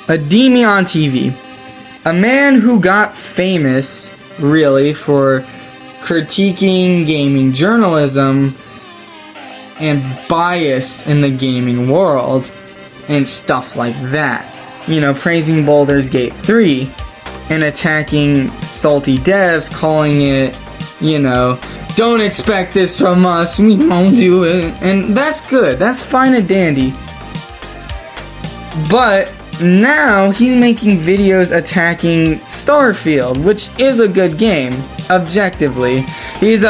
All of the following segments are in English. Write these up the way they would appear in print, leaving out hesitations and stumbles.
ENDYMIONtv, a man who got famous, really, for critiquing gaming journalism and bias in the gaming world and stuff like that. You know, praising Baldur's Gate 3 and attacking salty devs, calling it, you know, don't expect this from us, we won't do it. And that's good, that's fine and dandy. But now he's making videos attacking Starfield, which is a good game, objectively. It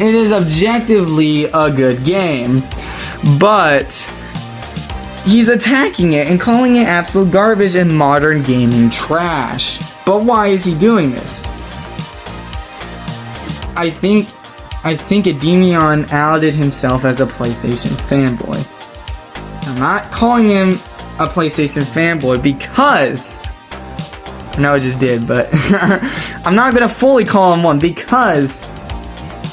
is objectively a good game, but he's attacking it and calling it absolute garbage and modern gaming trash. But why is he doing this? I think ENDYMION outed himself as a PlayStation fanboy. I'm not calling him a PlayStation fanboy because, no, I just did, but I'm not gonna fully call him one because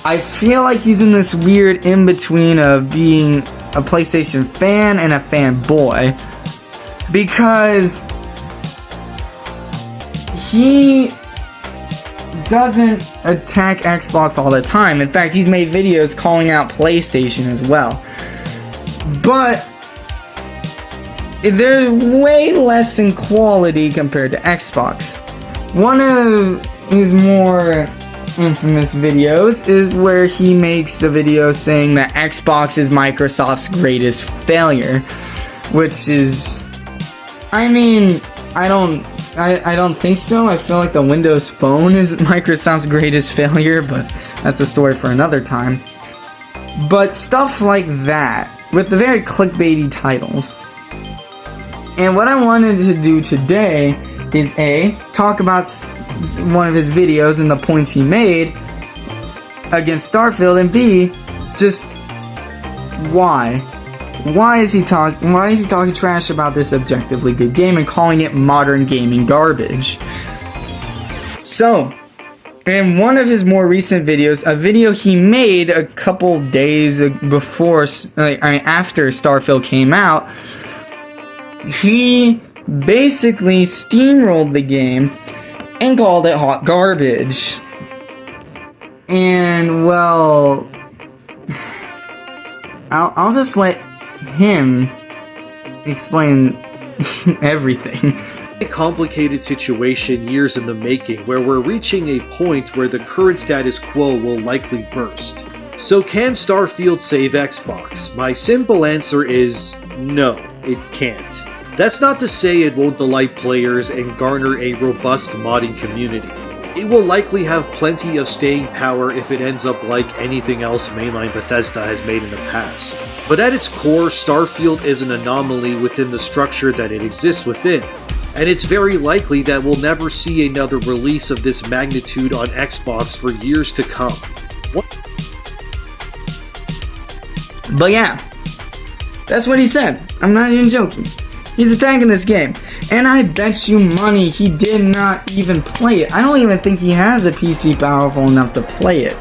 I feel like he's in this weird in-between of being a PlayStation fan and a fanboy, because he doesn't attack Xbox all the time. In fact, he's made videos calling out PlayStation as well. But they're way less in quality compared to Xbox. One of his more infamous videos is where he makes a video saying that Xbox is Microsoft's greatest failure, which is, I mean, I don't think so. I feel like the Windows Phone is Microsoft's greatest failure, but that's a story for another time. But stuff like that, with the very clickbaity titles. And what I wanted to do today is A, talk about one of his videos and the points he made against Starfield, and B, just why. Why is he talking trash about this objectively good game and calling it modern gaming garbage? So, in one of his more recent videos, a video he made a couple days before, after Starfield came out, he basically steamrolled the game and called it hot garbage. And, well, I'll just let him explain everything. A complicated situation years in the making, where we're reaching a point where the current status quo will likely burst. So can Starfield save Xbox? My simple answer is no, it can't. That's not to say it won't delight players and garner a robust modding community. It will likely have plenty of staying power if it ends up like anything else mainline Bethesda has made in the past. But at its core, Starfield is an anomaly within the structure that it exists within, and it's very likely that we'll never see another release of this magnitude on Xbox for years to come. But yeah, that's what he said. I'm not even joking. He's attacking this game. And I bet you money he did not even play it. I don't even think he has a PC powerful enough to play it.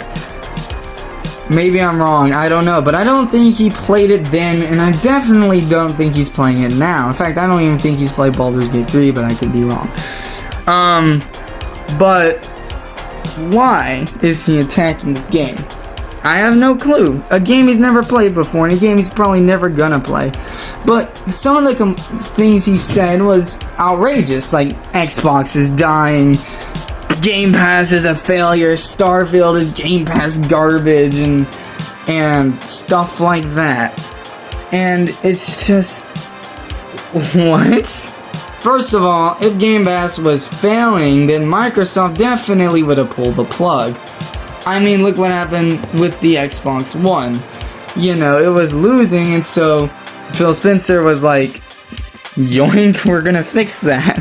Maybe I'm wrong, I don't know. But I don't think he played it then, and I definitely don't think he's playing it now. In fact, I don't even think he's played Baldur's Gate 3, but I could be wrong. But why is he attacking this game? I have no clue. A game he's never played before, and a game he's probably never gonna play. But some of the things he said was outrageous, like Xbox is dying, Game Pass is a failure, Starfield is Game Pass garbage, and stuff like that. And it's just, what? First of all, if Game Pass was failing, then Microsoft definitely would have pulled the plug. I mean, look what happened with the Xbox One. You know, it was losing, and so Phil Spencer was like, yoink, we're gonna fix that.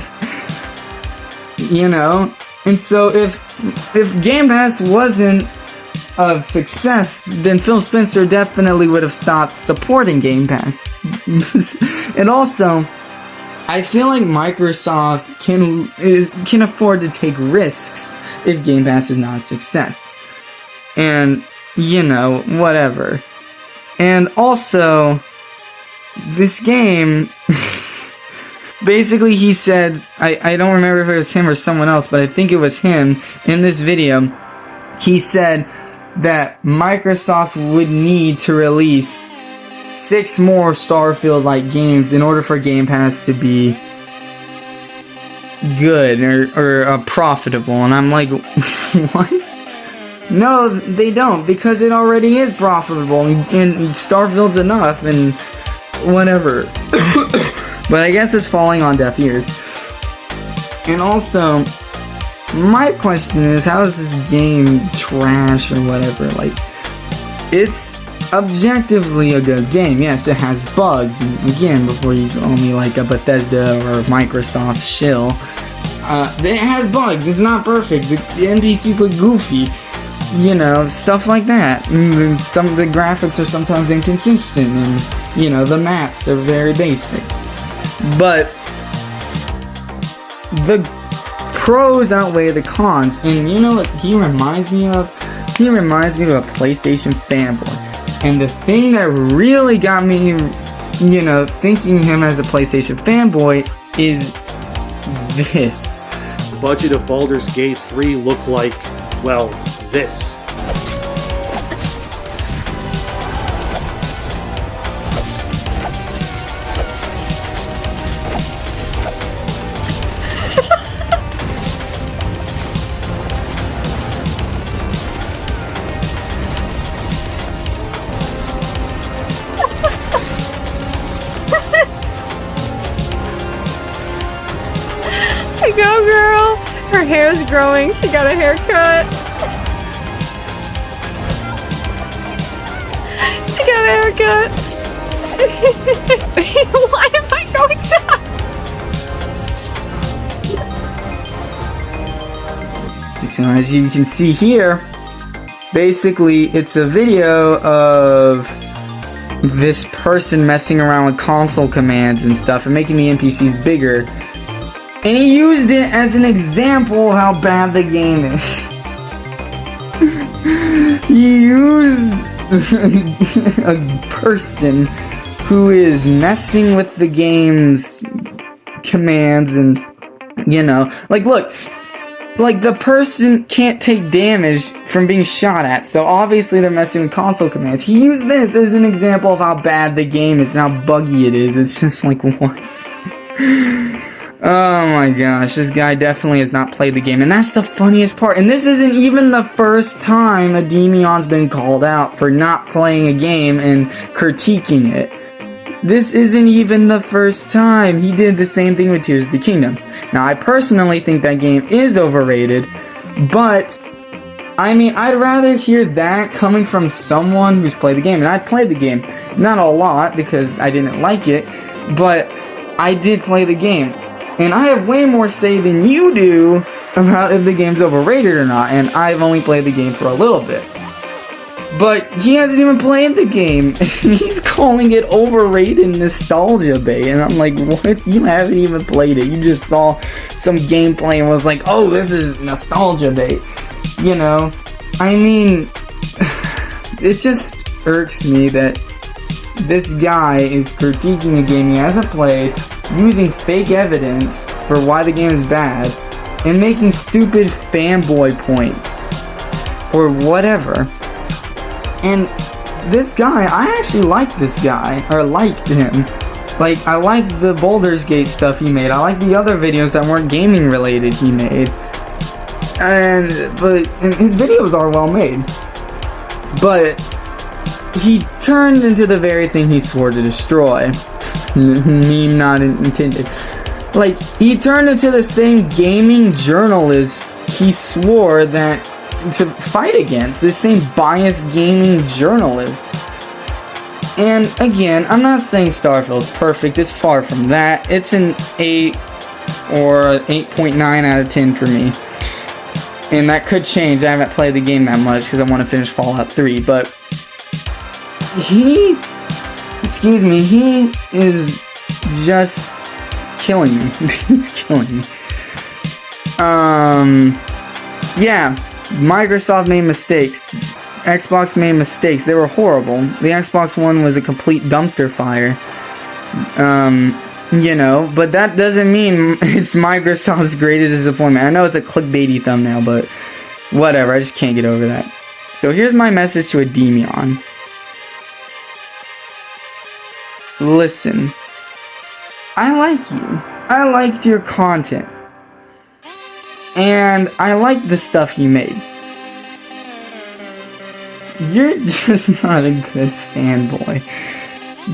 You know? And so if Game Pass wasn't of success, then Phil Spencer definitely would have stopped supporting Game Pass. And also, I feel like Microsoft can afford to take risks if Game Pass is not a success. And, you know, whatever. And also, this game basically he said, I don't remember if it was him or someone else, but I think it was him in this video. He said that Microsoft would need to release 6 more Starfield-like games in order for Game Pass to be good or profitable. And I'm like, what? No, they don't, because it already is profitable, and Starfield's enough, and whatever. But I guess it's falling on deaf ears. And also, my question is, how is this game trash or whatever? Like, it's objectively a good game. Yes, it has bugs, and again, before you call me like a Bethesda or Microsoft shill, it has bugs. It's not perfect. The NPCs look goofy. You know, stuff like that. Some of the graphics are sometimes inconsistent, and, you know, the maps are very basic. But the pros outweigh the cons, and you know what he reminds me of? He reminds me of a PlayStation fanboy. And the thing that really got me, you know, thinking him as a PlayStation fanboy is this. The budget of Baldur's Gate 3 looked like, well, this. Go girl! Her hair's growing, she got a haircut. She got a haircut. Why am I going south? So as you can see here, basically it's a video of this person messing around with console commands and stuff and making the NPCs bigger. And he used it as an example of how bad the game is. He used a person who is messing with the game's commands and, you know, like, look, like, the person can't take damage from being shot at, so obviously they're messing with console commands. He used this as an example of how bad the game is and how buggy it is. It's just like, what? Oh my gosh, this guy definitely has not played the game, and that's the funniest part. And this isn't even the first time Endymion's been called out for not playing a game and critiquing it. This isn't even the first time. He did the same thing with Tears of the Kingdom. Now, I personally think that game is overrated, but I mean, I'd rather hear that coming from someone who's played the game. And I played the game, not a lot because I didn't like it, but I did play the game. And I have way more say than you do about if the game's overrated or not, and I've only played the game for a little bit. But he hasn't even played the game, and he's calling it overrated nostalgia bait, and I'm like, what? You haven't even played it. You just saw some gameplay and was like, oh, this is nostalgia bait. You know? I mean, it just irks me that this guy is critiquing a game he hasn't played, using fake evidence for why the game is bad, and making stupid fanboy points or whatever. And this guy, I actually like this guy, or liked him. Like, I liked the Baldur's Gate stuff he made. I liked the other videos that weren't gaming related he made. And his videos are well made. But he turned into the very thing he swore to destroy. Meme not intended. Like, he turned into the same gaming journalist he swore that to fight against, the same biased gaming journalist. And again, I'm not saying Starfield's perfect, it's far from that. It's an 8 or 8.9 out of 10 for me. And that could change. I haven't played the game that much because I want to finish Fallout 3, but he is just killing me. He's killing me. Yeah, Microsoft made mistakes. Xbox made mistakes. They were horrible. The Xbox One was a complete dumpster fire. You know, but that doesn't mean it's Microsoft's greatest disappointment. I know it's a clickbaity thumbnail, but whatever, I just can't get over that. So here's my message to Endymion. Listen, I like you. I liked your content. And I like the stuff you made. You're just not a good fanboy.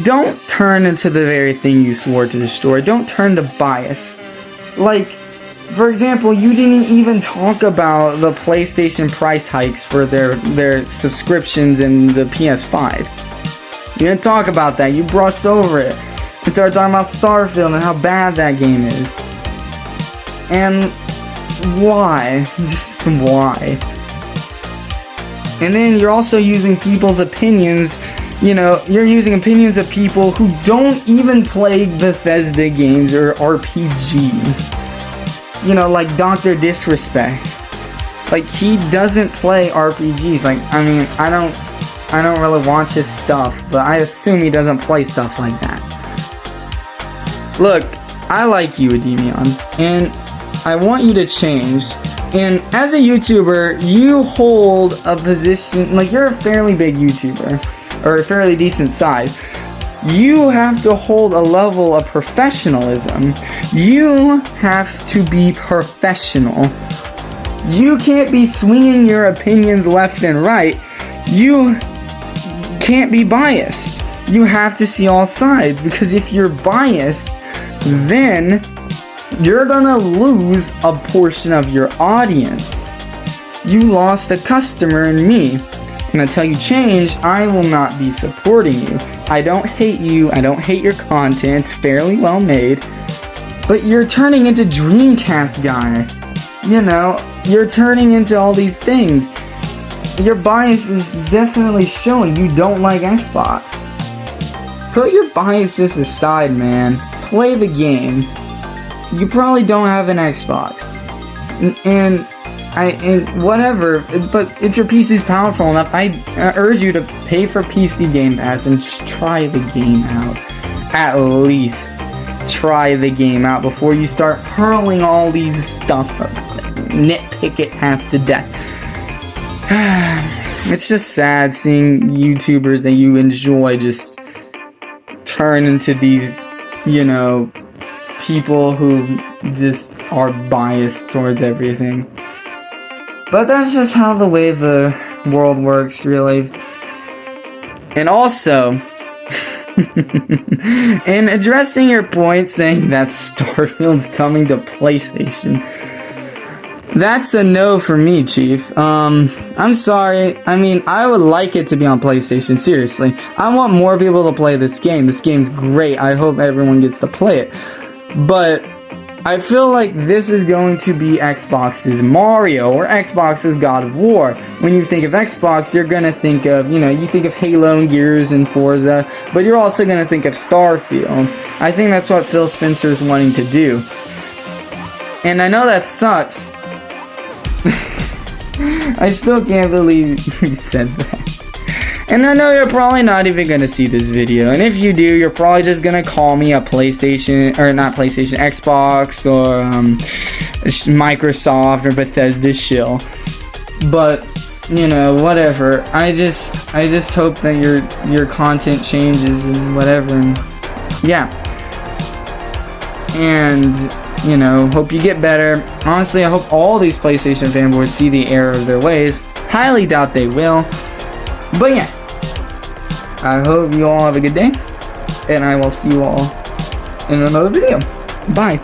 Don't turn into the very thing you swore to destroy. Don't turn to bias. Like, for example, you didn't even talk about the PlayStation price hikes for their subscriptions and the PS5s. You didn't talk about that. You brushed over it and started talking about Starfield and how bad that game is. And why? Just why? And then you're also using people's opinions. You know, you're using opinions of people who don't even play Bethesda games or RPGs. You know, like Dr. Disrespect. Like, he doesn't play RPGs. Like, I mean, I don't really watch his stuff, but I assume he doesn't play stuff like that. Look, I like you, Endymion, and I want you to change. And as a YouTuber, you hold a position, like, you're a fairly big YouTuber. Or a fairly decent size. You have to hold a level of professionalism. You have to be professional. You can't be swinging your opinions left and right. You can't be biased. You have to see all sides, because if you're biased, then you're gonna lose a portion of your audience. You lost a customer in me. And until you change, I will not be supporting you. I don't hate you. I don't hate your content. It's fairly well made. But you're turning into Dreamcast guy. You know, you're turning into all these things. Your bias is definitely showing. You don't like Xbox. Put your biases aside, man. Play the game. You probably don't have an Xbox. And whatever, but if your PC's powerful enough, I urge you to pay for PC Game Pass and try the game out. At least try the game out before you start hurling all these stuff about it. Nitpick it half to death. It's just sad seeing YouTubers that you enjoy just turn into these, you know, people who just are biased towards everything. But that's just how the way the world works, really. And also, in addressing your point saying that Starfield's coming to PlayStation, that's a no for me, Chief. I'm sorry. I mean, I would like it to be on PlayStation, seriously. I want more people to play this game. This game's great. I hope everyone gets to play it. But I feel like this is going to be Xbox's Mario or Xbox's God of War. When you think of Xbox, you're going to think of, you know, you think of Halo and Gears and Forza, but you're also going to think of Starfield. I think that's what Phil Spencer's wanting to do. And I know that sucks. I still can't believe he said that. And I know you're probably not even going to see this video. And if you do, you're probably just going to call me a PlayStation, or not PlayStation, Xbox, or Microsoft, or Bethesda shill. But, you know, whatever. I just hope that your content changes and whatever. And, yeah. And, you know, hope you get better. Honestly, I hope all these PlayStation fanboys see the error of their ways. Highly doubt they will. But yeah, I hope you all have a good day, and I will see you all in another video. Bye.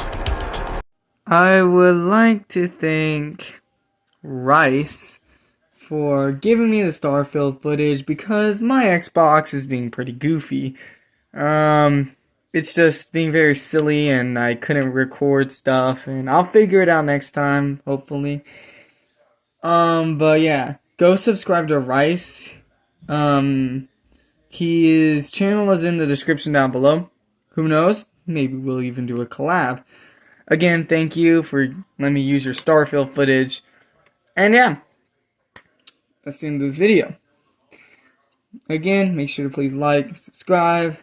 I would like to thank Rice for giving me the Starfield footage, because my Xbox is being pretty goofy. It's just being very silly, and I couldn't record stuff, and I'll figure it out next time, hopefully. But yeah, go subscribe to Rice. His channel is in the description down below. Who knows? Maybe we'll even do a collab. Again, thank you for letting me use your Starfield footage. And yeah, that's the end of the video. Again, make sure to please like, subscribe,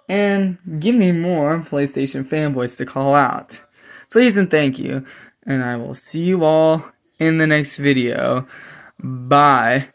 and give me more PlayStation fanboys to call out. Please and thank you, and I will see you all in the next video. Bye.